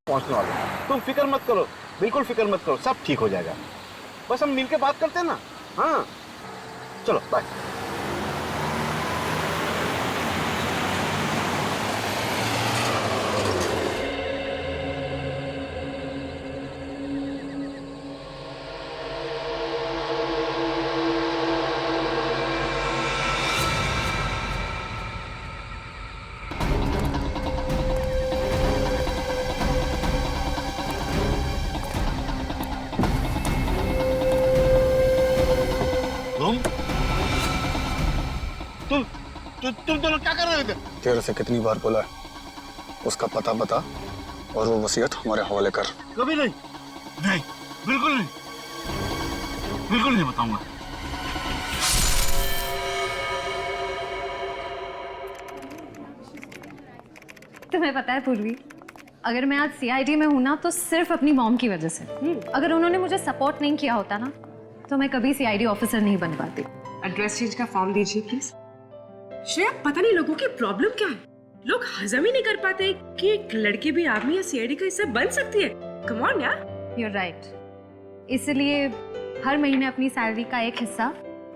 पहुंचने वाले हैं। तुम फिक्र मत करो, बिल्कुल फिक्र मत करो, सब ठीक हो जाएगा। बस हम मिलके बात करते हैं ना। हाँ चलो बाय। तुम दोनों क्या कर रहे थे? तेरे से कितनी बार बोला है, उसका पता बता और वो वसीयत हमारे हवाले कर। कभी नहीं, नहीं, बिल्कुल नहीं, बिल्कुल नहीं बताऊंगा। तुम्हें पता है पूर्वी, अगर मैं आज सीआईडी में हूं ना तो सिर्फ अपनी मॉम की वजह से। अगर उन्होंने मुझे सपोर्ट नहीं किया होता ना तो मैं कभी सीआईडी ऑफिसर नहीं बन पाती। एड्रेस चेंज का फॉर्म दीजिए प्लीज। श्रेया, पता नहीं लोगों की प्रॉब्लम क्या है, लोग हजम ही नहीं कर पाते कि एक लड़की भी आर्मी या सीआईडी का हिस्सा बन सकती है। कम ऑन यार। You're right. इसलिए हर महीने अपनी सैलरी का एक हिस्सा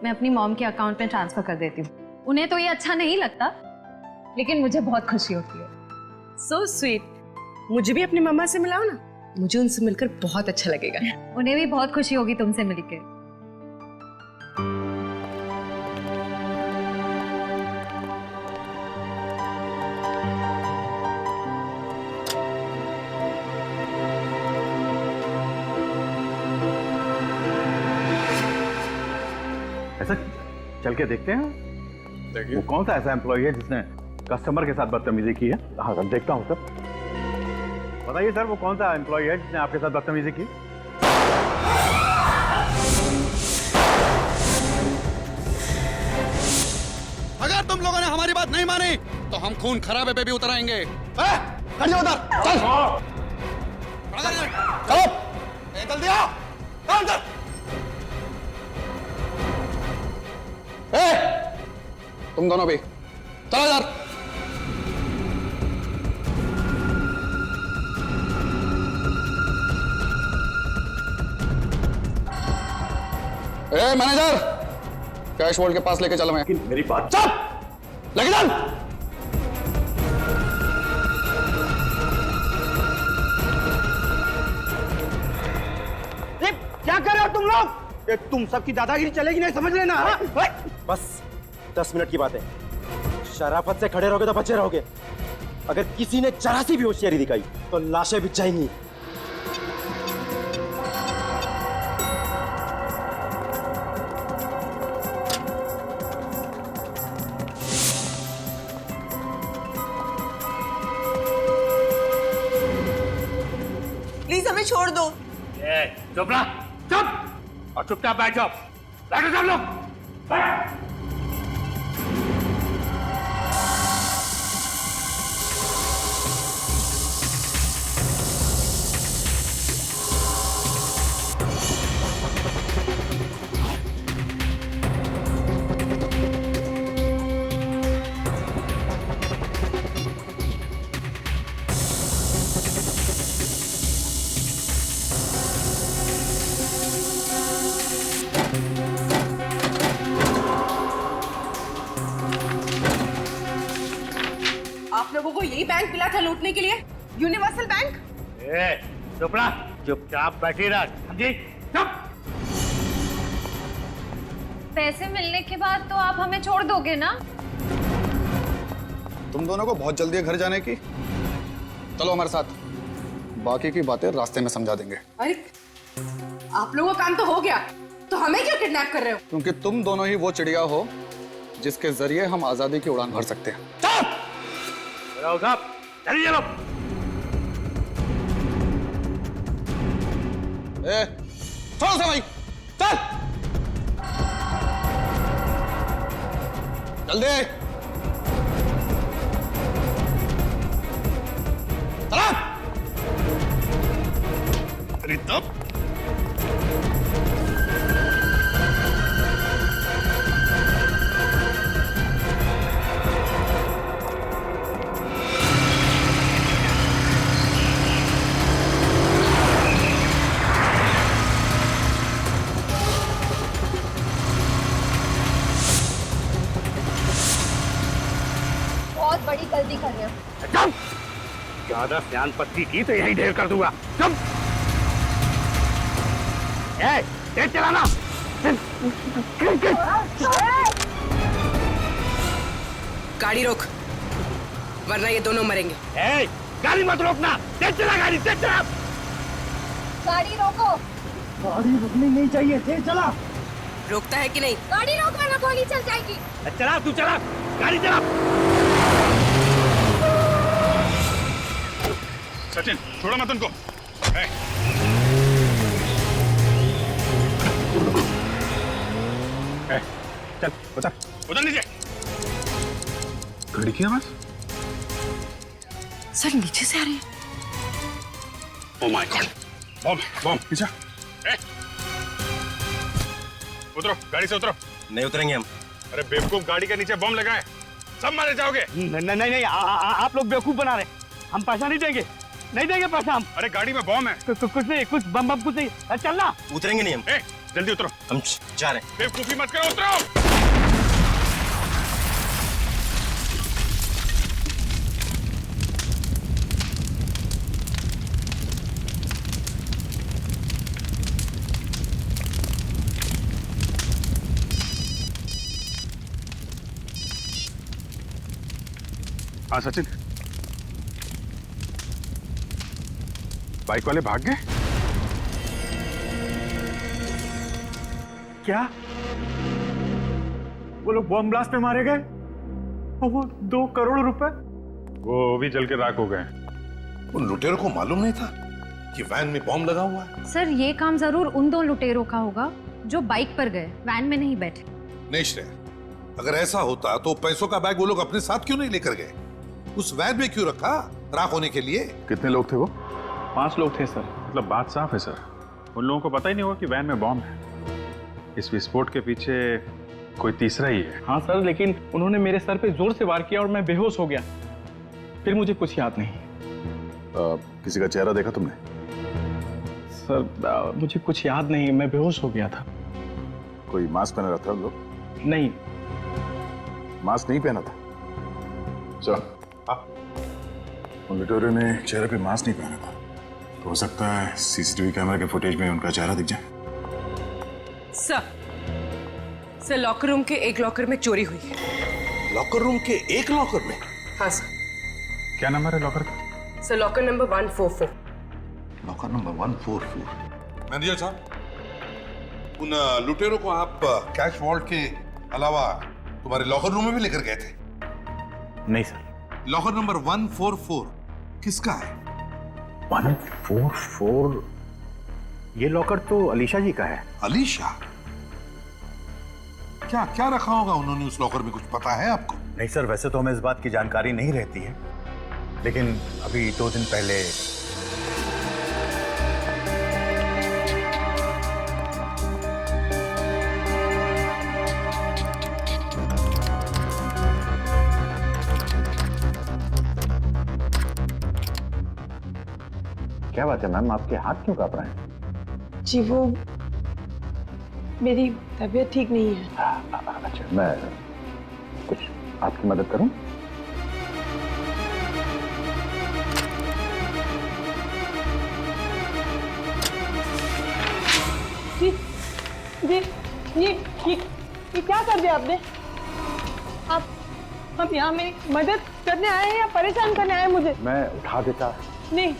मैं अपनी मॉम के अकाउंट में ट्रांसफर कर देती हूँ। उन्हें तो ये अच्छा नहीं लगता, लेकिन मुझे बहुत खुशी होती है। So sweet. मुझे भी अपनी मम्मा से मिलाओ ना, मुझे उनसे मिलकर बहुत अच्छा लगेगा। उन्हें भी बहुत खुशी होगी तुमसे मिलकर। ऐसा चल के देखते हैं। देखिए वो कौन सा ऐसा एम्प्लॉय है जिसने कस्टमर के साथ बदतमीजी की है? हाँ सर, देखता हूँ सर। बताइए सर, वो कौन सा एम्प्लॉय है जिसने आपके साथ बदतमीजी की? अगर तुम लोगों ने हमारी बात नहीं मानी तो हम खून खराबे पे भी उतर आएंगे। खड़े हो उधर, चल। चलो, जल्दी आओ, अंदर। तुम दोनों भी चलो इधर। मैनेजर, कैश वॉल्ट के पास लेके चलो। मैं मेरी बात चल, लेके चल। क्या कर रहे हो तुम लोग? तुम सबकी दादागिरी चलेगी नहीं, समझ लेना। बस 10 मिनट की बात है। शराफत से खड़े रहोगे तो बचे रहोगे। अगर किसी ने जरा सी भी होशियारी दिखाई तो लाशें बिछ जाएंगी। प्लीज हमें छोड़ दो। चुप रहा, चुप, और चुपचाप बैठ जाओ। बैठो सब लोग, बैठ। आप लोगों को यही बैंक मिला था लूटने के लिए, यूनिवर्सल बैंक। चुप रहा, चुपचाप बैठी रह, समझी? चुप। पैसे मिलने के बाद तो आप हमें छोड़ दोगे ना? तुम दोनों को बहुत जल्दी है घर जाने की। चलो हमारे साथ, बाकी की बातें रास्ते में समझा देंगे। अरे आप लोगों का काम तो हो गया, तो हमें क्यों किडनैप कर रहे हो? क्योंकि तुम दोनों ही वो चिड़िया हो जिसके जरिए हम आजादी की उड़ान भर सकते हैं। साहब, चलिए चलो। छोड़ो से भाई, चल जल्दी। चला। अरे तब बहुत बड़ी गलती कर रहे हो। चुप! ज्यादा सियान पत्ती की तो यही ढेर कर दूंगा। चुप! ए, तेज चलाना। गाड़ी रोक, वरना ये दोनों मरेंगे। ए, गाड़ी मत रोकना। तेज चला गाड़ी, तेज चला। गाड़ी रोको। गाड़ी रुकनी नहीं चाहिए, तेज चला। रोकता है कि नहीं? गाड़ी रोक वरना गोली चल जाएगी। चला, तू चला, गाड़ी चला। सचिन छोड़ो मत उनको। ए, चल, उतर। उधर नीचे। गाड़ी की आवाज? सर नीचे से आ रही है। ओह माय गॉड, बम बम। पीछे। ए, उतरो, गाड़ी से उतरो। नहीं उतरेंगे हम। अरे बेवकूफ, गाड़ी के नीचे बम लगा है, सब मारे जाओगे। नहीं, आप लोग बेवकूफ बना रहे। हम पैसा नहीं देंगे, नहीं देंगे पैसा हम। अरे गाड़ी में बम है। कुछ नहीं, कुछ बम कुछ नहीं। चलना। उतरेंगे नहीं हम। ए, जल्दी उतरो। हम जा रहे हैं। बेवकूफी मत करो, उतरो। हाँ सचिन, बाइक वाले भाग गए? क्या? वो लोग बॉम्ब ब्लास्ट में मारे गए और वो 2 करोड़ रुपए? वो भी जल के राख हो गए। उन लुटेरों को मालूम नहीं था कि वैन में बॉम्ब लगा हुआ है। सर ये काम जरूर उन 2 लुटेरों का होगा जो बाइक पर गए, वैन में नहीं बैठे। नहीं श्रेया, अगर ऐसा होता तो पैसों का बैग वो लोग अपने साथ क्यों नहीं लेकर गए? उस वैन में क्यों रखा? राख होने के लिए? कितने लोग थे वो? 5 लोग थे सर। मतलब बात साफ है सर, उन लोगों को पता ही नहीं होगा कि वैन में बॉम्ब है। इस विस्फोट के पीछे कोई तीसरा ही है। हाँ सर, लेकिन उन्होंने मेरे सर पे जोर से वार किया और मैं बेहोश हो गया। फिर मुझे कुछ याद नहीं। किसी का चेहरा देखा तुमने? सर मुझे कुछ याद नहीं, मैं बेहोश हो गया था। कोई मास्क पहना रहता है लोग? नहीं। मास्क नहीं पहना था? चल, उन लुटेरों ने चेहरे पे मास्क नहीं पहना था, तो हो सकता है सीसीटीवी कैमरा के फुटेज में उनका चेहरा दिख जाए। सर लॉकर रूम के एक लॉकर में चोरी हुई है। लॉकर रूम के एक लॉकर में? हाँ सर। क्या नंबर है लॉकर का? Sir locker number 144। Locker number 144। Manager साहब, उन लुटेरों को आप कैश वॉल्ट के अलावा तुम्हारे लॉकर रूम में भी लेकर गए थे? नहीं सर। लॉकर नंबर 144 किसका है? 144? ये लॉकर तो अलीशा जी का है। अलीशा? क्या क्या रखा होगा उन्होंने उस लॉकर में, कुछ पता है आपको? नहीं सर, वैसे तो हमें इस बात की जानकारी नहीं रहती है, लेकिन अभी 2 दिन पहले क्या बात है मैम, आपके हाथ क्यों कांप रहे हैं? जी वो मेरी तबीयत ठीक नहीं है। अच्छा, मैं कुछ आपकी मदद करूं? जी जी ये क्या कर दिया आपने? आप यहाँ मेरी मदद करने आए हैं या परेशान करने आए हैं मुझे? मैं उठा देता। नहीं,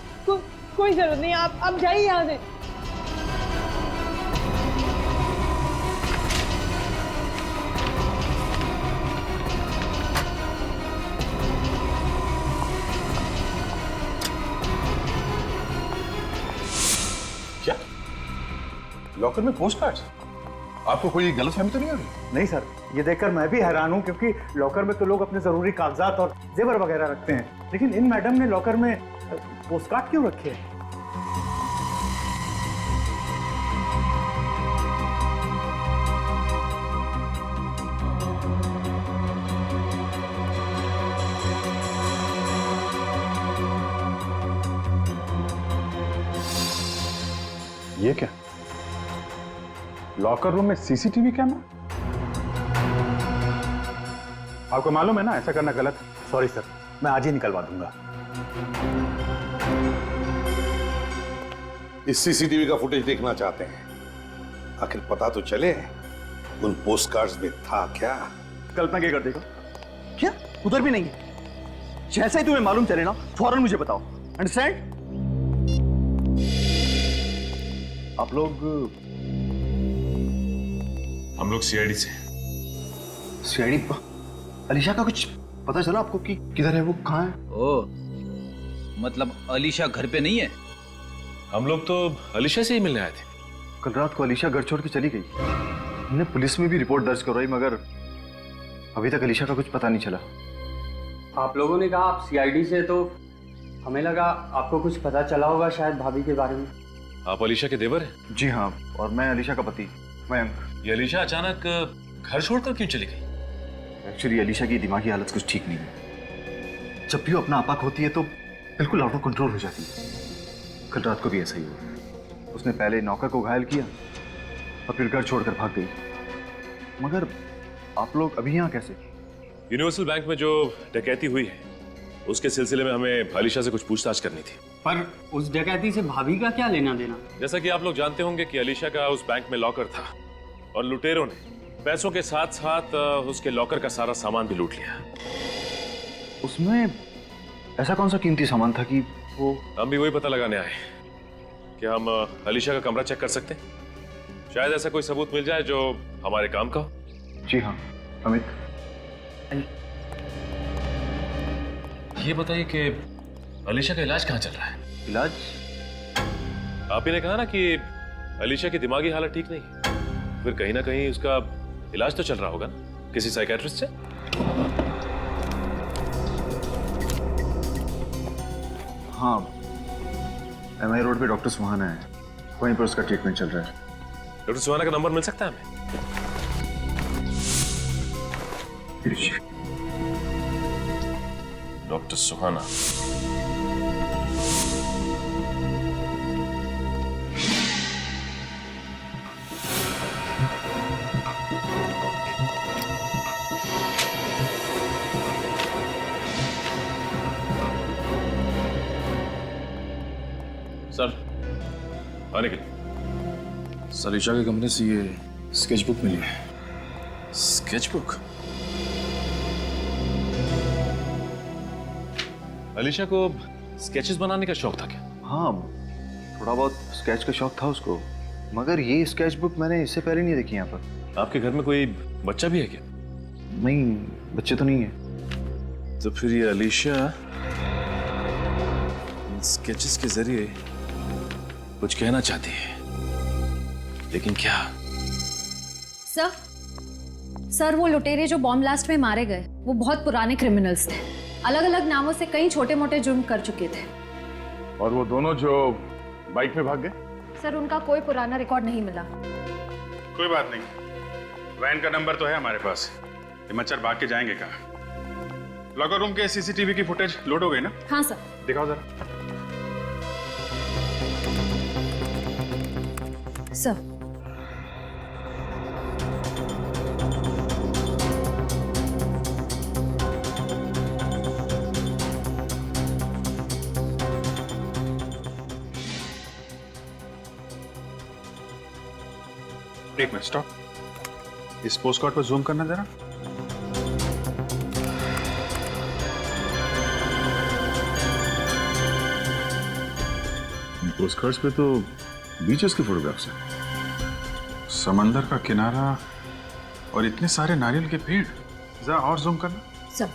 कोई जरूरत नहीं, आप जाइए यहाँ से। क्या लॉकर में पोस्ट कार्ड्स? आपको कोई गलतफहमी तो नहीं हो रही? नहीं सर, ये देखकर मैं भी हैरान हूं, क्योंकि लॉकर में तो लोग अपने जरूरी कागजात और जेवर वगैरह रखते हैं, लेकिन इन मैडम ने लॉकर में पोस्टकार्ड क्यों रखे हैं? ये क्या? लॉकर रूम में सीसीटीवी कैमरा? आपको मालूम है ना ऐसा करना गलत। सॉरी सर, मैं आज ही निकलवा दूंगा। इस सीसीटीवी का फुटेज देखना चाहते हैं, आखिर पता तो चले उन पोस्ट कार्ड्स में था क्या। कल्पना क्या कर देगा? क्या उधर भी नहीं है? जैसे ही तुम्हें मालूम चले ना फौरन मुझे बताओ, अंडरस्टैंड? आप लोग? हम लोग सीआईडी से। सीआईडी? अलीशा का कुछ पता चला आपको कि किधर है वो, कहाँ है? ओ, मतलब अलीशा घर पे नहीं है? हम लोग तो अलीशा से ही मिलने आए थे। कल रात को अलीशा घर छोड़ के चली गई। हमने पुलिस में भी रिपोर्ट दर्ज करवाई मगर अभी तक अलीशा का कुछ पता नहीं चला। आप लोगों ने कहा आप सीआईडी से, तो हमें लगा आपको कुछ पता चला होगा शायद भाभी के बारे में। आप अलीशा के देवर हैं? जी हाँ, और मैं अलीशा का पति मयंक। ये अलीशा अचानक घर छोड़कर क्यों चली गई? एक्चुअली अलीशा की दिमागी हालत कुछ ठीक नहीं है। जब भी वो अपना आपा होती है तो बिल्कुल आउट ऑफ कंट्रोल हो जाती है। कल रात को भी ऐसा ही हुआ। उसने पहले नौकर को घायल किया और फिर घर छोड़कर भाग गई। मगर आप लोग अभी यहाँ कैसे? यूनिवर्सल बैंक में जो डकैती हुई है उसके सिलसिले में हमें अलीशा से कुछ पूछताछ करनी थी। पर उस डकैती से भाभी का क्या लेना देना? जैसा कि आप लोग जानते होंगे कि अलीशा का उस बैंक में लॉकर था और लुटेरों ने पैसों के साथ साथ उसके लॉकर का सारा सामान भी लूट लिया। उसमें ऐसा कौन सा कीमती सामान था कि वो? हम भी वही पता लगाने आए कि हम अलीशा का कमरा चेक कर सकते हैं। शायद ऐसा कोई सबूत मिल जाए जो हमारे काम का हो। जी हाँ अमित। ये बताइए कि अलीशा का इलाज कहाँ चल रहा है? इलाज? आप ही ने कहा ना कि अलीशा की दिमागी हालत ठीक नहीं है, फिर कहीं ना कहीं उसका इलाज तो चल रहा होगा ना किसी साइकियाट्रिस्ट से? हाँ, एमआई रोड पे डॉक्टर सुहाना है, वहीं पर उसका ट्रीटमेंट चल रहा है। डॉक्टर सुहाना का नंबर मिल सकता है हमें? डॉक्टर सुहाना। सर आने के लिए। अलीशा के कमरे से ये स्केचबुक मिली है। स्केचबुक? अलीशा को स्केचेस बनाने का शौक था क्या? हाँ, थोड़ा बहुत स्केच का शौक था उसको, मगर ये स्केचबुक मैंने इससे पहले नहीं देखी यहाँ पर। आपके घर में कोई बच्चा भी है क्या? नहीं, बच्चे तो नहीं है। तो फिर ये अलीशा स्केचेस के जरिए कुछ कहना चाहती है, लेकिन क्या? सर वो लुटेरे जो बॉम्ब ब्लास्ट में मारे गए वो बहुत पुराने क्रिमिनल्स थे। अलग अलग नामों से कई छोटे मोटे जुर्म कर चुके थे। और वो दोनों जो बाइक में भाग गए? सर उनका कोई पुराना रिकॉर्ड नहीं मिला। कोई बात नहीं, वैन का नंबर तो है हमारे पास। ये मच्छर भाग के जाएंगे कहाँ? लॉकर रूम के सीसीटीवी की फुटेज लोड हो गई ना? हाँ सर। दिखाओ जरा। सर एक मिनट स्टॉप। इस पोस्ट कार्ड पर जूम करना जरा। पोस्ट कार्ड्स पे तो बीचेस के फोटोग्राफ्स हैं, समंदर का किनारा और इतने सारे नारियल के पेड़। जरा और जूम करना। सर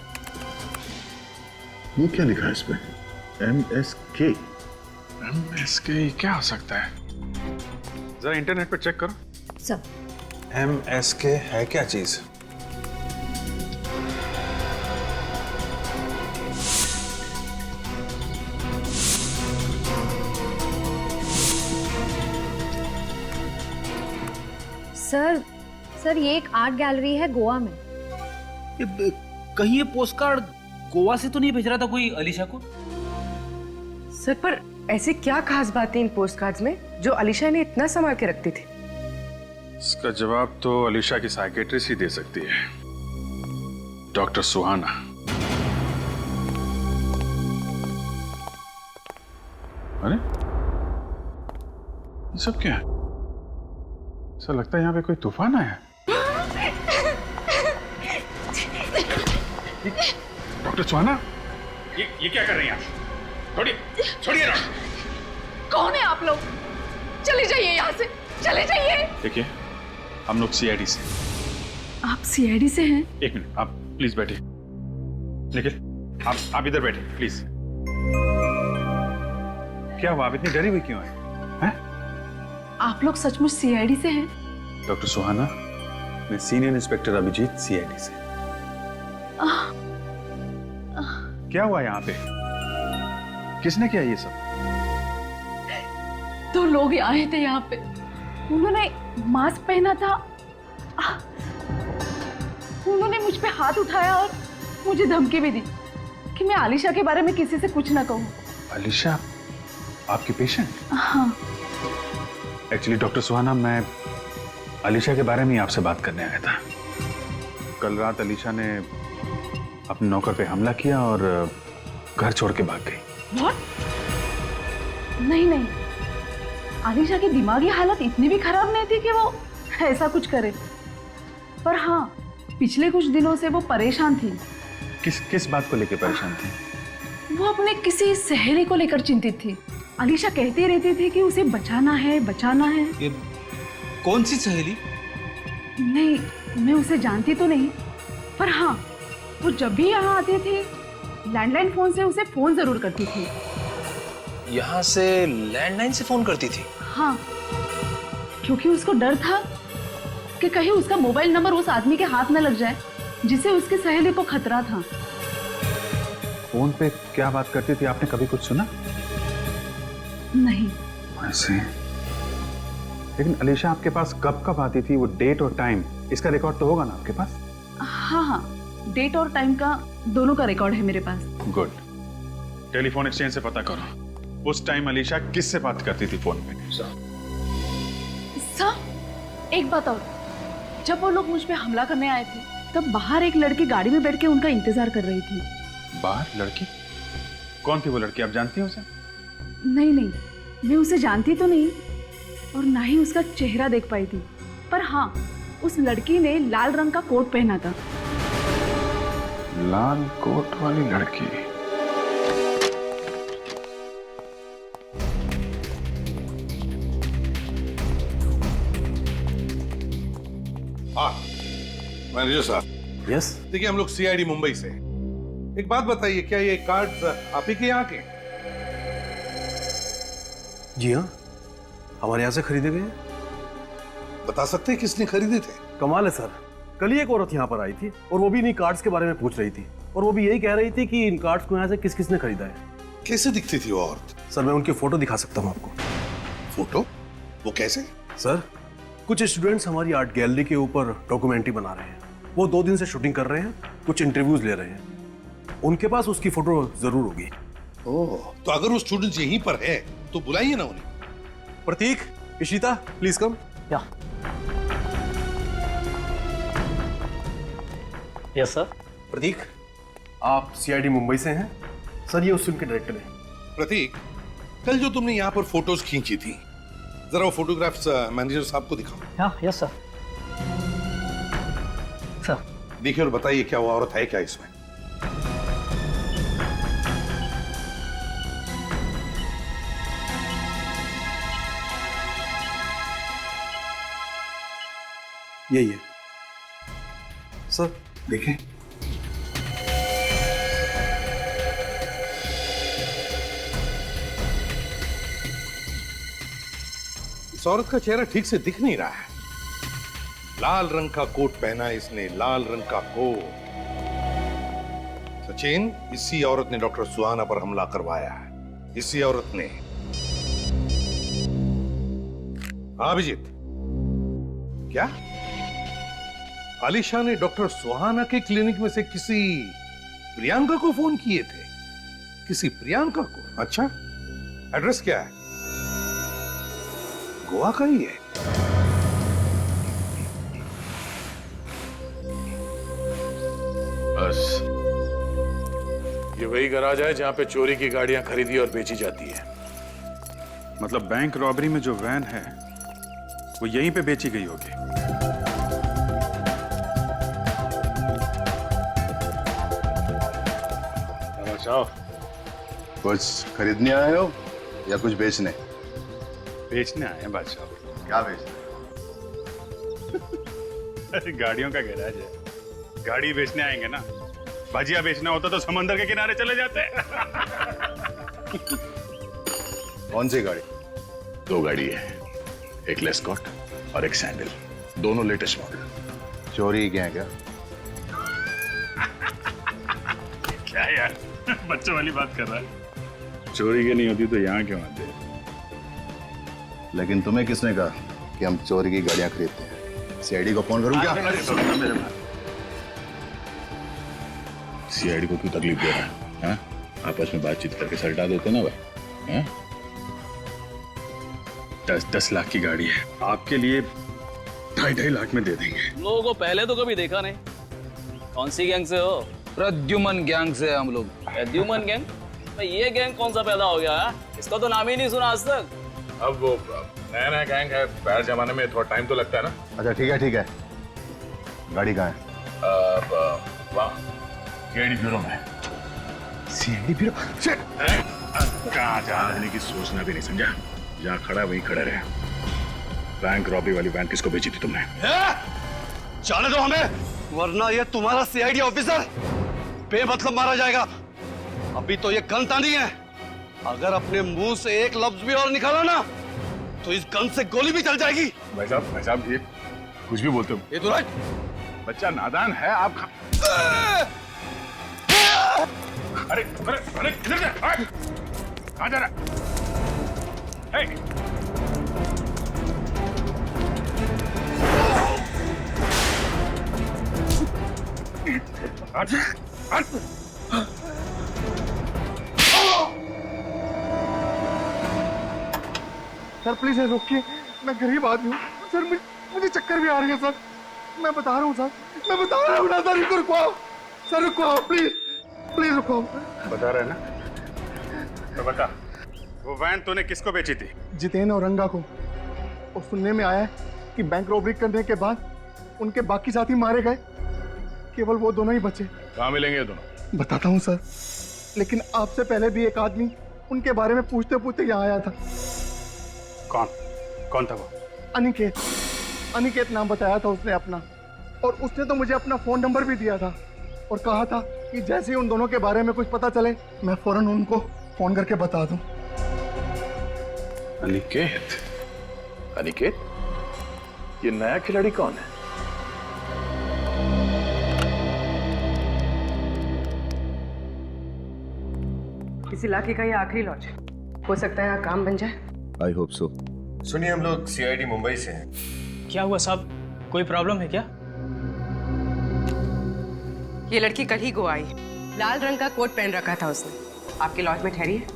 ये क्या लिखा है इस पे? MSK। MSK क्या हो सकता है? जरा इंटरनेट पर चेक करो। सर MSK है क्या चीज? सर ये एक आर्ट गैलरी है गोवा में। कहीं ये पोस्ट कार्ड गोवा से तो नहीं भेज रहा था कोई अलीशा को? सर पर ऐसी क्या खास बात है इन पोस्ट कार्ड्स में जो अलीशा ने इतना संभाल के रखती थी? इसका जवाब तो अलीशा की साइकेट्रिस्ट ही दे सकती है। डॉक्टर सुहाना। अरे ये सब क्या है? ऐसा लगता है यहाँ पे कोई तूफान आया है। डॉक्टर सुहाना, ये क्या कर रही हैं आप? छोड़िए ना। कौन है आप लोग? चले जाइए यहाँ से, चले जाइए। देखिए, हम लोग सीआईडी से। आप सीआईडी से हैं? एक मिनट, आप प्लीज बैठिए। निखिल, आप इधर बैठिए प्लीज। क्या हुआ, आप इतनी डरी हुई क्यों है? आप लोग सचमुच सीआईडी से हैं? डॉक्टर सुहाना, मैं सीनियर इंस्पेक्टर अभिजीत, सीआईडी से। क्या हुआ यहाँ पे? किसने किया ये सब? दो लोग आए थे यहाँ पे, उन्होंने मास्क पहना था, उन्होंने मुझ पे हाथ उठाया और मुझे धमकी भी दी कि मैं आलिशा के बारे में किसी से कुछ ना कहूँ। आलिशा, आपकी पेशेंट? हाँ। एक्चुअली डॉक्टर सुहाना, मैं आलिशा के बारे में ही आपसे बात करने आया था। कल रात आलिशा ने अपने नौकर पे हमला किया और घर छोड़ के भाग गई। What? नहीं, आलिशा की दिमागी हालत इतनी भी खराब नहीं थी कि वो ऐसा कुछ करे। पर हाँ, पिछले कुछ दिनों से वो परेशान थी। किस बात को लेकर परेशान थी? वो अपने किसी सहेली को लेकर चिंतित थी। आलिशा कहती रहती थी कि उसे बचाना है। ये कौन सी सहेली? नहीं, मैं उसे जानती तो नहीं, पर हाँ, वो जब भी यहाँ आती थी लैंडलाइन फोन से उसे फोन जरूर करती थी। यहाँ से लैंडलाइन से फोन करती थी? हाँ, क्योंकि उसको डर था कि कहीं उसका मोबाइल नंबर उस आदमी के हाथ न लग जाए जिसे उसकी सहेली को खतरा था। फोन पे क्या बात करती थी, आपने कभी कुछ सुना? नहीं। ऐसे? लेकिन अलीशा आपके पास कब आती थी, वो डेट और टाइम, इसका रिकॉर्ड तो होगा ना आपके पास? हाँ, डेट और टाइम का दोनों का रिकॉर्ड है मेरे पास। गुड। टेलीफोन एक्सचेंज से पता करो उस टाइम अलीशा किससे बात करती थी फोन पे। सर, एक बात और, जब वो लोग मुझ पे हमला करने आए थे तब बाहर एक लड़की गाड़ी में बैठ के उनका इंतजार कर रही थी। बाहर लड़की? कौन थी वो लड़की, आप जानती हैं उसे? नहीं, मैं उसे जानती तो नहीं और ना ही उसका चेहरा देख पाई थी, पर हाँ, उस लड़की ने लाल रंग का कोट पहना था। लाल कोट वाली लड़की? हाँ, मैनेजर साहब। यस। देखिए, हम लोग सीआईडी मुंबई से। एक बात बताइए, क्या ये कार्ड आप ही के यहाँ के? जी हाँ, हमारे यहाँ से खरीदे गए। बता सकते हैं किसने खरीदे थे? कमाल है सर, कल ही एक औरत यहाँ पर आई थी और वो भी इन्हीं कार्ड्स के बारे में पूछ रही थी और वो भी यही कह रही थी कि इन कार्ड्स को यहाँ से किस किसने खरीदा है। कैसे दिखती थी वो औरत? सर, मैं उनकी फोटो दिखा सकता हूँ आपको। फोटो? वो कैसे? सर, कुछ स्टूडेंट्स हमारी आर्ट गैलरी के ऊपर डॉक्यूमेंट्री बना रहे हैं। वो 2 दिन से शूटिंग कर रहे हैं, कुछ इंटरव्यूज ले रहे हैं। उनके पास उसकी फोटो जरूर होगी। ओह, तो अगर वो स्टूडेंट्स यहीं पर है तो बुलाइए ना उन्हें। Pratik, Ishita, please come. Yes sir. Pratik, आप सीआईडी मुंबई से हैं? सर, ये उस फिल्म के डायरेक्टर हैं। प्रतीक, कल जो तुमने यहाँ पर फोटोज खींची थी, जरा वो फोटोग्राफ्स मैनेजर साहब को दिखाओ। हाँ, यस सर। सर, देखिए और बताइए, क्या वो औरत है क्या इसमें? यही है सर, देखें। इस औरत का चेहरा ठीक से दिख नहीं रहा है। लाल रंग का कोट पहना है इसने, लाल रंग का कोट। सचिन, इसी औरत ने डॉक्टर सुहाना पर हमला करवाया है। इसी औरत ने। हाँ अभिजीत, क्या आलिशा ने डॉक्टर सुहाना के क्लिनिक में से किसी प्रियंका को फोन किए थे? किसी प्रियंका को? अच्छा, एड्रेस क्या है? गोवा का ही है। ये वही गराज है जहां पे चोरी की गाड़ियां खरीदी और बेची जाती है। मतलब बैंक रॉबरी में जो वैन है वो यहीं पे बेची गई होगी। कुछ खरीदने आए हो या कुछ बेचने? बेचने आए हैं बादशाह। क्या बेचने? अरे गाड़ियों का गैराज है, गाड़ी बेचने आएंगे ना। भजिया बेचना होता तो समंदर के किनारे चले जाते। कौन सी गाड़ी? दो गाड़ी है, एक लेस्कॉट और एक सैंडल, दोनों लेटेस्ट मॉडल। चोरी क्या है क्या? क्या यार बच्चों वाली बात कर रहा है। चोरी की नहीं होती तो यहाँ क्यों आते? लेकिन तुम्हें किसने कहा कि हम चोरी की गाड़ियां खरीदते हैं? सीआईडी को फोन करूं क्या? सीआईडी को क्यों तकलीफ दे रहा है? हाँ? आपस में बातचीत करके सलटा देते ना भाई। हाँ? 10 लाख की गाड़ी है, आपके लिए 2.5 लाख में दे देंगे। लोगों को पहले तो कभी देखा नहीं। कौन सी गैंग से हो? प्रद्युमन गैंग से हम लोग। प्रद्युमन गैंग? भाई ये गैंग कौन सा पैदा हो गया है? इसका तो नाम ही नहीं सुना आज तक। अब वो नया नया गैंग है, पहले जमाने में थोड़ा टाइम तो लगता है ना। अच्छा ठीक है, गाड़ी कहाँ है? सीआईडी ब्यूरो में। CID bureau? कहाँ जाने की सोचना भी नहीं, समझा? जहाँ खड़ा वहीं खड़े रहे। बैंक रॉबरी वाली वैन किसको बेची थी तुमने? जाने दो हमें, वरना ये तुम्हारा सीआईडी ऑफिसर बेमतलब मारा जाएगा। अभी तो ये गन तानी है, अगर अपने मुंह से एक लफ्ज भी और निकाला ना तो इस गन से गोली भी चल जाएगी। भाई साहब ये कुछ भी बोलते हो। ये तो राइट, बच्चा नादान है आप। अरे इधर जा। कहाँ जा रहा है? सर प्लीज रोकिए, मैं गरीब आदमी हूँ सर, मुझे चक्कर भी आ रही है सर। मैं बता रहा हूँ सर, मैं बता रहा हूँ ना सर, रुको सर, रुको प्लीज रुको। बता रहा है ना? तो बता, वो वैन तूने किसको बेची थी? जितेन और रंगा को। और सुनने में आया है कि बैंक रॉबरी करने के बाद उनके बाकी साथी मारे गए, केवल वो दोनों ही बचे। कहाँ मिलेंगे ये दोनों? बताता हूँ सर, लेकिन आपसे पहले भी एक आदमी उनके बारे में पूछते पूछते यहाँ आया था। कौन था वो? अनिकेत नाम बताया था उसने अपना, और उसने तो मुझे अपना फोन नंबर भी दिया था और कहा था कि जैसे ही उन दोनों के बारे में कुछ पता चले मैं फौरन उनको फोन करके बता दूं। अनिकेत? ये नया खिलाड़ी कौन है? इस इलाके का ये आखिरी लॉज है, हो सकता है यहाँ काम बन जाए। I hope so. सुनिए, हम लोग सीआईडी मुंबई से हैं। क्या हुआ साहब, कोई प्रॉब्लम है क्या? ये लड़की कल ही गोवा आई, लाल रंग का कोट पहन रखा था उसने। आपके लॉज में ठहरी है।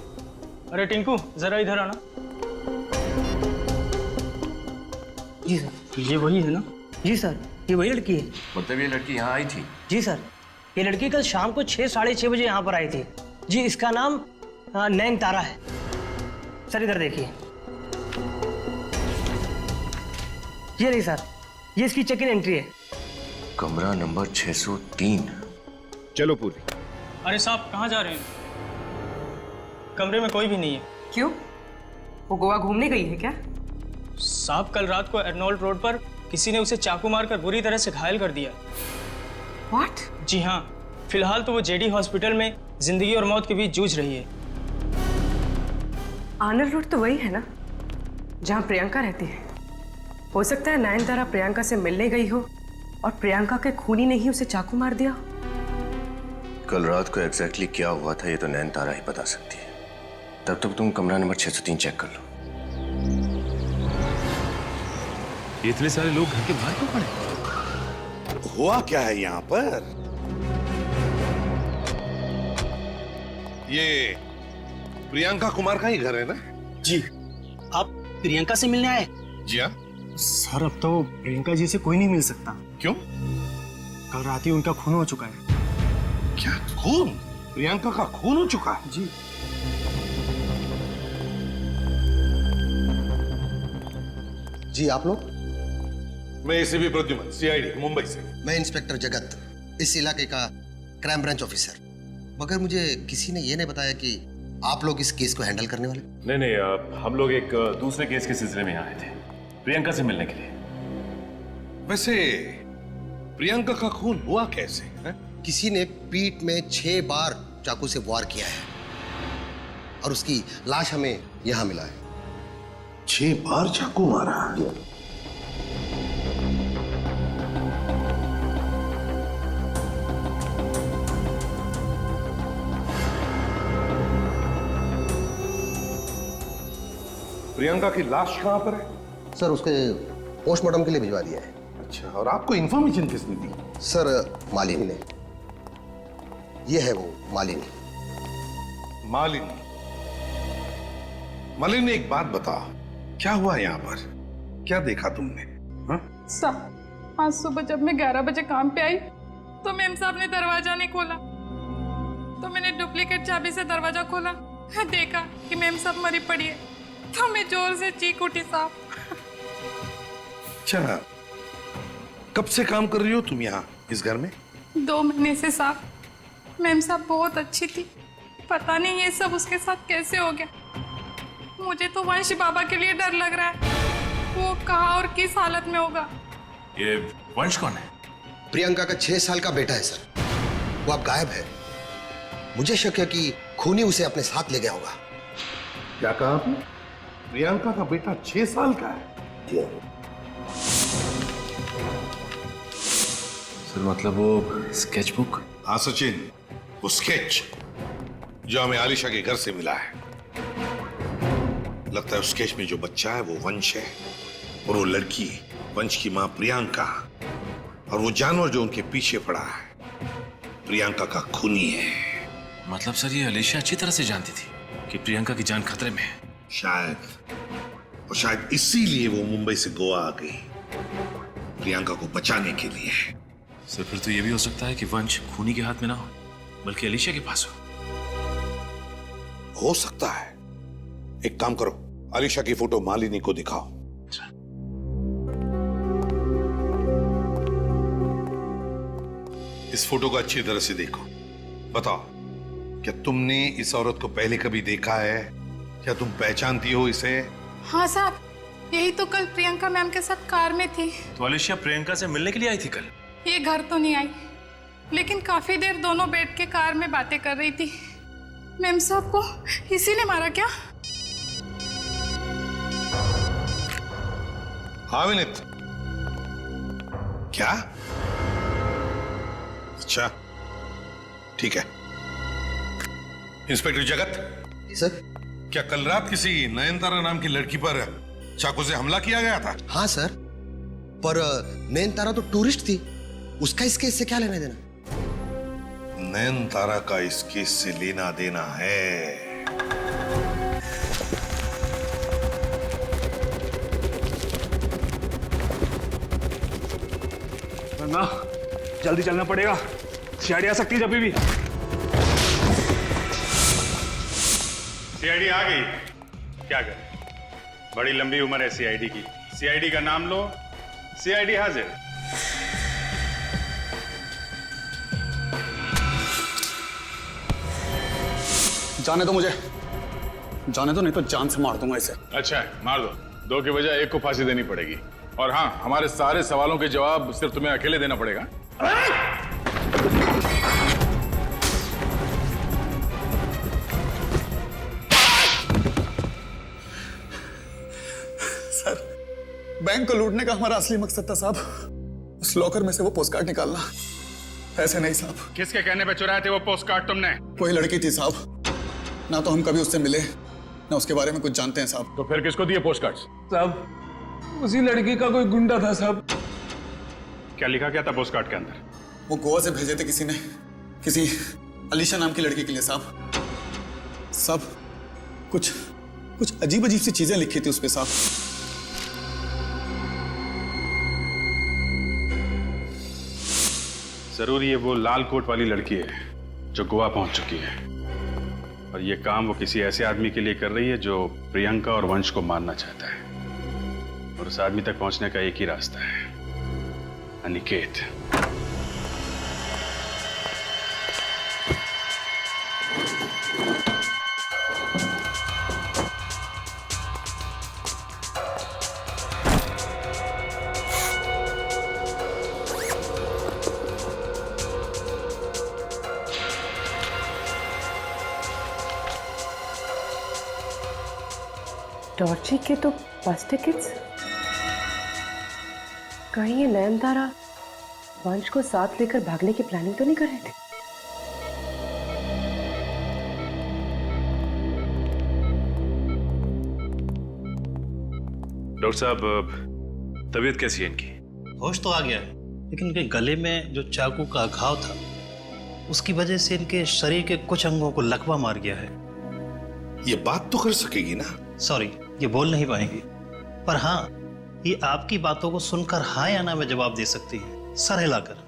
अरे टिंकू जरा इधर आना। जी सर, ये वही है ना? जी सर, ये वही लड़की है। मतलब ये लड़की यहाँ आई थी? जी सर, ये लड़की कल शाम को 6 साढ़े 6 बजे यहाँ पर आई थी। जी, इसका नाम नैन तारा है। सर इधर देखिए, ये नहीं सर, ये इसकी चेक इन एंट्री है। कमरा नंबर 603। चलो पूरी। अरे साहब कहाँ जा रहे हैं? कमरे में कोई भी नहीं है। क्यों, वो गोवा घूमने गई है क्या? साहब कल रात को एर्नोल्ड रोड पर किसी ने उसे चाकू मारकर बुरी तरह से घायल कर दिया। What? जी हाँ, फिलहाल तो वो जेडी हॉस्पिटल में जिंदगी और मौत के बीच जूझ रही है। आनर रोड तो वही है ना जहाँ प्रियंका रहती है। हो सकता है नयनतारा प्रियंका से मिलने गई हो और प्रियंका के खूनी ने ही उसे चाकू मार दिया। कल रात को एग्जैक्टली क्या हुआ था ये तो नैनतारा ही बता सकती है। तब तक तुम कमरा नंबर 603 चेक कर लो। इतने सारे लोग घर के बाहर क्यों खड़े? हुआ क्या है यहाँ पर? ये प्रियंका कुमार का ही घर है ना? जी, आप प्रियंका से मिलने आए? जी हाँ। सर अब तो प्रियंका जी से कोई नहीं मिल सकता। क्यों? कल रात ही उनका खून हो चुका है। क्या खून? प्रियंका का खून हो चुका है? जी। जी आप लोग? मैं एसीपी प्रद्युमन, सीआईडी मुंबई से। मैं इंस्पेक्टर जगत, इस इलाके का क्राइम ब्रांच ऑफिसर। मगर मुझे किसी ने ये नहीं बताया कि आप लोग इस केस को हैंडल करने वाले। नहीं नहीं, हम लोग एक दूसरे केस के सिलसिले में आए थे, प्रियंका से मिलने के लिए। वैसे प्रियंका का खून हुआ कैसे है? किसी ने पीठ में 6 बार चाकू से वार किया है और उसकी लाश हमें यहां मिला है। 6 बार चाकू मारा? प्रियंका की लाश कहां पर है? सर उसके पोस्टमार्टम के लिए भिजवा दिया है। अच्छा, और आपको इंफॉर्मेशन किसने दी? सर मालिनी ने। ये है वो मालिनी। मालिनी? मालिनी एक बात बता, क्या हुआ यहाँ पर? क्या देखा तुमने? साहब, आज सुबह जब मैं 11 बजे काम पे आई तो मेम साहब ने दरवाजा नहीं खोला, तो मैंने डुप्लीकेट चाबी से दरवाजा खोला, देखा कि मेम साहब मरी पड़ी है, तो मैं जोर से चीख उठी साहब। अच्छा, कब से काम कर रही हो तुम यहाँ इस घर में? 2 महीने से साहब। मेम साहब बहुत अच्छी थी, पता नहीं ये सब उसके साथ कैसे हो गया। मुझे तो वंश बाबा के लिए डर लग रहा है, वो कहाँ और किस हालत में होगा। ये वंश कौन है? प्रियंका का 6 साल का बेटा है सर, वो अब गायब है। मुझे शक है कि खूनी उसे अपने साथ ले गया होगा। क्या कहा आपने? प्रियंका का बेटा 6 साल का है? सर मतलब वो स्केचबुक? हाँ सचिन, वो स्केच जो हमें आलिशा के घर से मिला है। लगता है उस स्केच में जो बच्चा है वो वंश है, और वो लड़की वंश की मां प्रियंका, और वो जानवर जो उनके पीछे पड़ा है प्रियंका का खूनी है। मतलब सर ये आलिशा अच्छी तरह से जानती थी कि प्रियंका की जान खतरे में है। शायद, और शायद इसीलिए वो मुंबई से गोवा आ गई, प्रियंका को बचाने के लिए। सर फिर तो ये भी हो सकता है कि वंश खूनी के हाथ में ना हो, बल्कि आलिशा के पास हो सकता है। एक काम करो, आलिशा की फोटो मालिनी को दिखाओ। इस फोटो को अच्छी तरह से देखो। बताओ, क्या तुमने इस औरत को पहले कभी देखा है? क्या तुम पहचानती हो इसे? हाँ साहब, यही तो कल प्रियंका मैम के साथ कार में थी। तो आलिशा प्रियंका से मिलने के लिए आई थी कल? ये घर तो नहीं आई, लेकिन काफी देर दोनों बैठ के कार में बातें कर रही थी। मैम साहब को इसी ने मारा क्या? हाँ विनीत, क्या? अच्छा ठीक है। इंस्पेक्टर जगत। सर। क्या कल रात किसी नयनतारा नाम की लड़की पर चाकू से हमला किया गया था? हाँ सर, पर नयनतारा तो टूरिस्ट थी, उसका इस केस से क्या लेना देना? नयनतारा का इस केस से लेना देना है। ना जल्दी चलना पड़ेगा, सीआईडी आ सकती है जब भी। सीआईडी आ गई, क्या करें, बड़ी लंबी उम्र है सीआईडी की। सीआईडी का नाम लो, सीआईडी हाजिर। जाने दो मुझे, जाने दो, नहीं तो जान से मार दूंगा इसे। अच्छा है, मार दो, 2 की बजाय 1 को फांसी देनी पड़ेगी। और हाँ, हमारे सारे सवालों के जवाब सिर्फ तुम्हें अकेले देना पड़ेगा। सर, बैंक को लूटने का हमारा असली मकसद था साहब, उस लॉकर में से वो पोस्टकार्ड निकालना। ऐसे नहीं साहब। किसके कहने पे चुराए थे वो पोस्टकार्ड तुमने? कोई लड़की थी साहब, ना तो हम कभी उससे मिले, ना उसके बारे में कुछ जानते हैं साहब। तो फिर किसको दिए पोस्टकार्ड्स? साहब, उसी लड़की का कोई गुंडा था साहब। क्या लिखा क्या था पोस्टकार्ड के अंदर? वो गोवा से भेजे थे किसी ने, किसी अलीशा नाम की लड़की के लिए साहब। सब कुछ अजीब अजीब सी चीजें लिखी थी उस पे साहब। जरूर ये वो लाल कोट वाली लड़की है जो गोवा पहुंच चुकी है, और ये काम वो किसी ऐसे आदमी के लिए कर रही है जो प्रियंका और वंश को मारना चाहता है। और उस आदमी तक पहुंचने का एक ही रास्ता है, अनिकेत। टॉर्ची के तो बस टिकट्स। कहीं ये नयनतारा वंश को साथ लेकर भागने की प्लानिंग तो नहीं कर रहे थे? डॉक्टर साहब, तबीयत कैसी है इनकी? होश तो आ गया है, लेकिन इनके गले में जो चाकू का घाव था उसकी वजह से इनके शरीर के कुछ अंगों को लकवा मार गया है। ये बात तो कर सकेगी ना? सॉरी, ये बोल नहीं पाएंगी, पर हाँ, ये आपकी बातों को सुनकर हाँ या ना में जवाब दे सकती है, सर हिलाकर।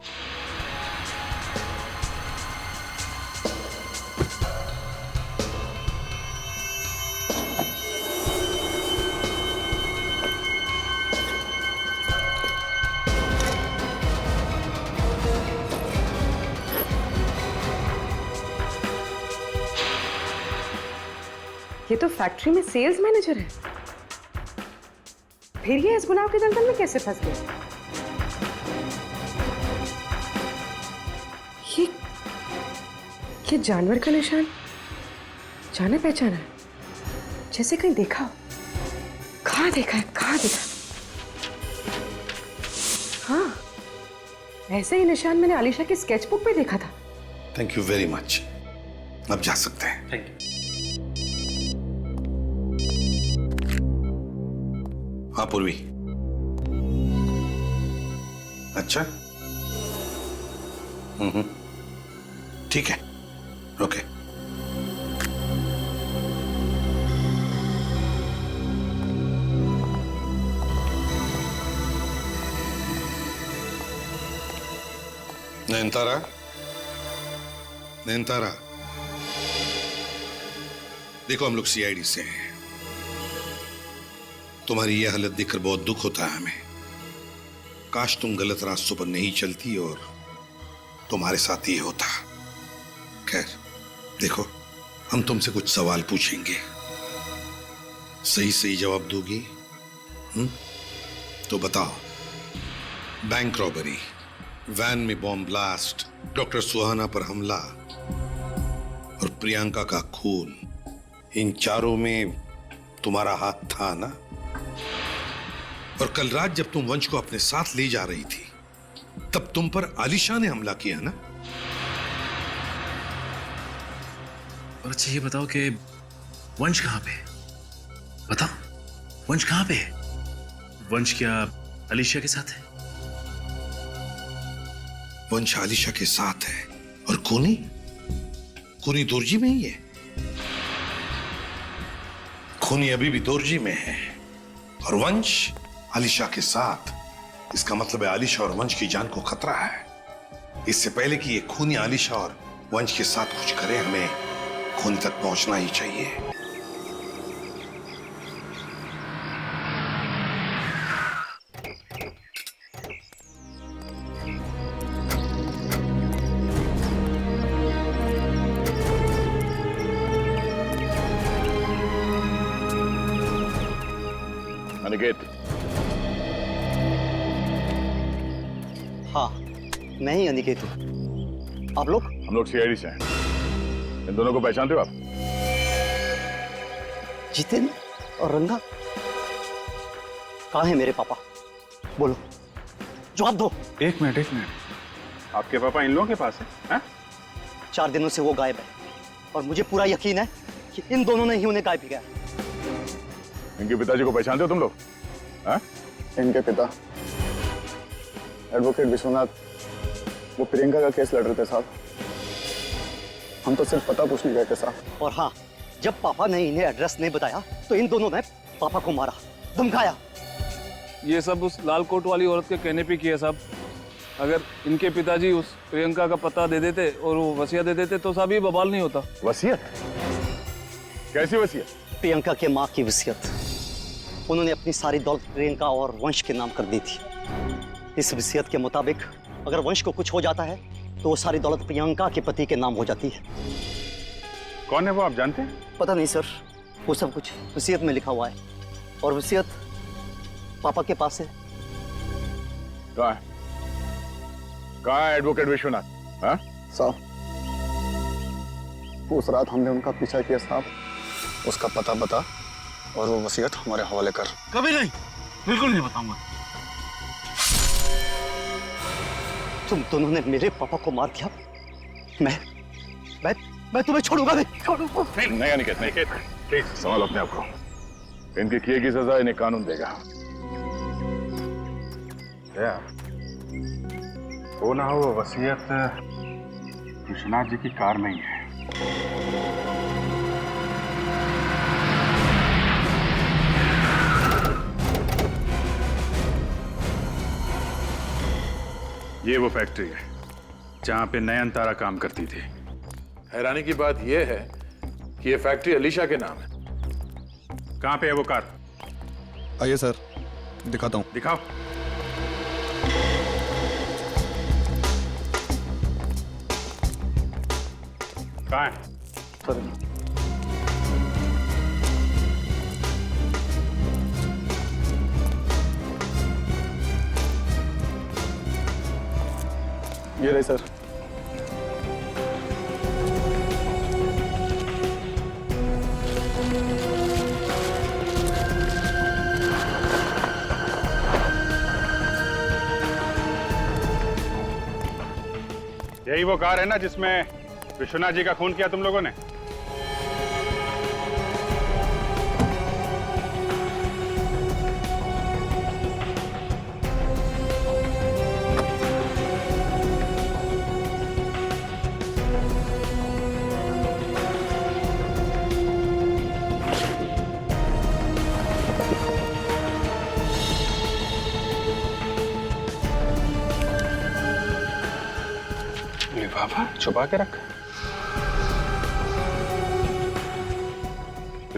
ये तो फैक्ट्री में सेल्स मैनेजर है, फिर ये इस गुनाह के दलदल में कैसे फंस गया? ये जानवर का निशान जाने पहचाना है, जैसे कहीं देखा हो। कहाँ देखा है, कहाँ देखा? हाँ, ऐसे ही निशान मैंने आलिशा की स्केचबुक पे देखा था। Thank you very much. अब जा सकते हैं। Thank you. हाँ पूर्वी। अच्छा, ठीक है, ओके। नयनतारा, नयनतारा, देखो हम लोग सीआईडी से हैं। तुम्हारी यह हालत देखकर बहुत दुख होता है हमें। काश तुम गलत रास्तों पर नहीं चलती और तुम्हारे साथ ये होता। खैर, देखो, हम तुमसे कुछ सवाल पूछेंगे, सही सही जवाब दोगी? तो बताओ, बैंक रॉबरी, वैन में बॉम्ब ब्लास्ट, डॉक्टर सुहाना पर हमला और प्रियंका का खून, इन चारों में तुम्हारा हाथ था ना? और कल रात जब तुम वंश को अपने साथ ले जा रही थी, तब तुम पर आलिशा ने हमला किया ना? और अच्छा, ये बताओ कि वंश कहां पे? बताओ, वंश कहां पे है? वंश क्या आलिशा के साथ है? वंश आलिशा के साथ है और खूनी खूनी दोरजी में ही है। खूनी अभी भी दोरजी में है और वंश आलिशा के साथ। इसका मतलब है आलिशा और वंश की जान को खतरा है। इससे पहले कि ये खूनी आलिशा और वंश के साथ कुछ करे, हमें खून तक पहुंचना ही चाहिए। अनिकेत। हाँ, मैं ही अनिकेत हूँ। आप लोग? हम लोग सीआईडी से हैं। इन दोनों को पहचानते हो आप? जितेन और रंगा? कहाँ है मेरे पापा? बोलो, जवाब दो। एक मिनट। आपके पापा इन लोगों के पास है? हा? 4 दिनों से वो गायब है और मुझे पूरा यकीन है कि इन दोनों ने ही उन्हें गायब किया। इनके पिताजी को पहचानते हो तुम लोग? हाँ? इनके पिता एडवोकेट विश्वनाथ, वो प्रियंका का केस लड़ रहे थे साहब। हम तो सिर्फ पता पूछने गए थे साहब। और हाँ, जब पापा ने इन्हें एड्रेस नहीं बताया तो इन दोनों ने पापा को मारा, धमकाया। ये सब उस लाल कोट वाली औरत के कहने पे किया साहब। अगर इनके पिताजी उस प्रियंका का पता दे देते और वो वसीयत दे देते तो साहब ये बवाल नहीं होता। वसीयत? कैसी वसीयत? प्रियंका के माँ की वसीयत। उन्होंने अपनी सारी दौलत प्रियंका और वंश के नाम कर दी थी। इस वसीयत के मुताबिक अगर वंश को कुछ हो जाता है तो वो सारी दौलत प्रियंका के पति के नाम हो जाती है। कौन है वो, आप जानते हैं? पता नहीं सर, वो सब कुछ वसीयत में लिखा हुआ है और वसीयत पापा के पास है। कहाँ है एडवोकेट विश्वनाथ? हाँ साहब, उस रात हमने उनका पीछा किया साहब। उसका पता बता और वो वसीयत हमारे हवाले कर। कभी नहीं, बिल्कुल नहीं बताऊंगा। तुम दोनों ने मेरे पापा को मार दिया। मैं तुम्हें छोड़ूंगा नहीं। नहीं अनिकेत, नहीं प्लीज संभालो अपने आप को। इनके किए की सजा इन्हें कानून देगा। क्या वो ना हो वसीयत विश्वनाथ जी की कार में ही है। ये वो फैक्ट्री है जहां पे नयनतारा काम करती थी। हैरानी की बात यह है कि ये फैक्ट्री अलीशा के नाम है। कहां पे है वो कार? आइए सर, दिखाता हूं। दिखाओ। कहां है? सर ये रही सर। यही वो कार है ना जिसमें विश्वनाथ जी का खून किया तुम लोगों ने? लिफाफा छुपा के रखा।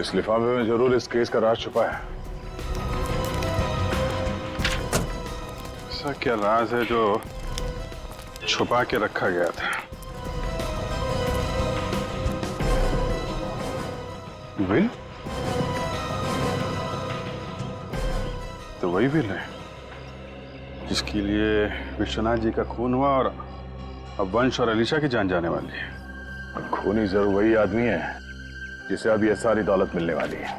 इस लिफाफे में जरूर इस केस का राज छुपा है। ऐसा क्या राज है जो छुपा के रखा गया था? विल? तो वही विल है जिसके लिए विश्वनाथ जी का खून हुआ और अब वंश और अलीशा की जान जाने वाली है। खूनी जरूर वही आदमी है जिसे अब ये सारी दौलत मिलने वाली है।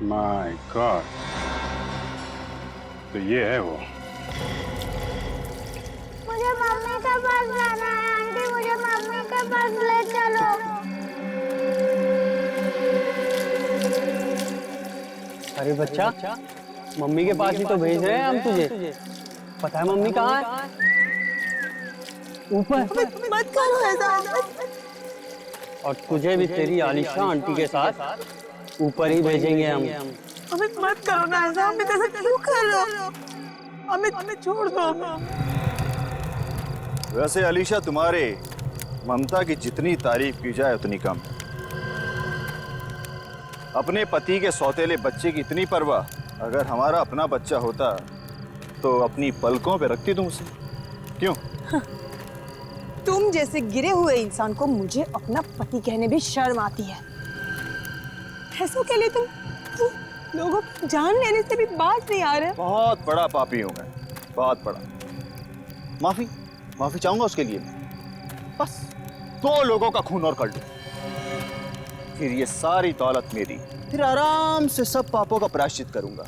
माय गॉड, तो ये है वो। मुझे मम्मी के पास जाना है। आंटी, मुझे मम्मी के पास ले चलो। अरे बच्चा, मम्मी के पास ही तो भेज रहे हैं हम तुझे। पता है मम्मी कहाँ है? ऊपर। मत करो ऐसा। और तुझे भी तेरी आलिशा आंटी के साथ ऊपर ही भेजेंगे हम। अमित मत करो ना ऐसा। अमित ऐसा क्यों कर रहे हो? अमित छोड़ दो। वैसे अलीशा, तुम्हारे ममता की जितनी तारीफ की जाए उतनी कम। अपने पति के सौतेले बच्चे की इतनी परवाह अगर हमारा अपना बच्चा होता तो अपनी पलकों पे रखती तुम उसे। क्यों? तुम जैसे गिरे हुए इंसान को मुझे अपना पति कहने भी शर्म आती है। ऐसों के लिए तुम लोगों की जान लेने से भी बात नहीं आ रहे। बहुत बड़ा पापी हूं मैं, बहुत बड़ा। माफी चाहूंगा उसके लिए। बस 2 लोगों का खून और कर दूं, फिर ये सारी दौलत मेरी। फिर आराम से सब पापों का प्रायश्चित करूंगा।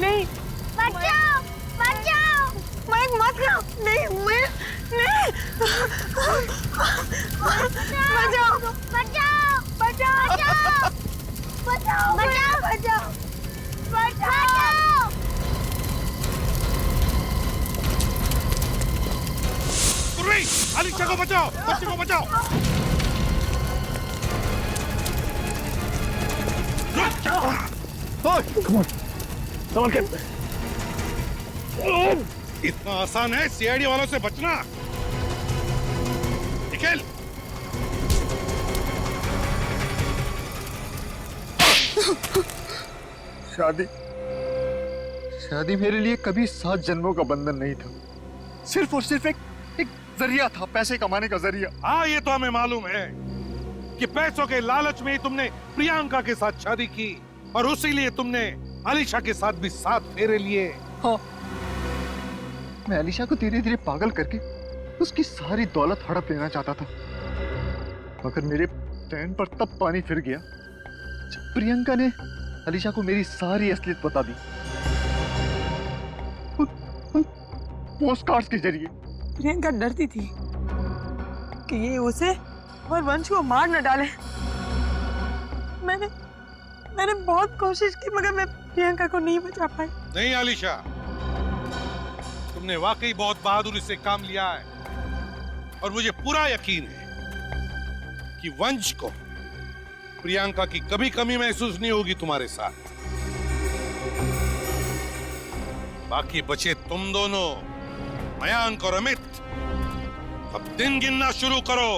नहीं, बचाओ, बचाओ। मैं मत करो। नहीं, मैं नहीं। बचाओ, बचाओ, बचाओ, बचाओ, बचाओ, बचाओ। अलीशा को बचाओ, बच्चे को बचाओ। संभल के। इतना आसान है सीआईडी वालों से बचना? निकल। शादी मेरे लिए कभी 7 जन्मों का बंधन नहीं था, सिर्फ और सिर्फ एक जरिया था, पैसे कमाने का जरिया। हाँ, ये तो हमें मालूम है कि पैसों के लालच में ही तुमने प्रियंका के साथ शादी की और उसी लिए तुमने अलीशा के साथ भी 7 फेरे लिए। हाँ, मैं अलीशा को धीरे धीरे पागल करके उसकी सारी दौलत हड़प लेना चाहता था, मगर मेरे प्लान पर तब पानी फिर गया जब प्रियंका ने अलीशा को मेरी सारी असलियत बता दी, पोस्ट कार्ड्स के जरिए। प्रियंका डरती थी कि ये उसे और वंश को मार न डाले। मैंने बहुत कोशिश की मगर मैं प्रियंका को नहीं बचा पाई। नहीं अलीशा, तुमने वाकई बहुत बहादुरी से काम लिया है और मुझे पूरा यकीन है कि वंश को प्रियंका की कभी कमी महसूस नहीं होगी तुम्हारे साथ। बाकी बचे तुम दोनों, मयांक और अमित, अब दिन गिनना शुरू करो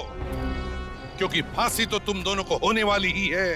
क्योंकि फांसी तो तुम दोनों को होने वाली ही है।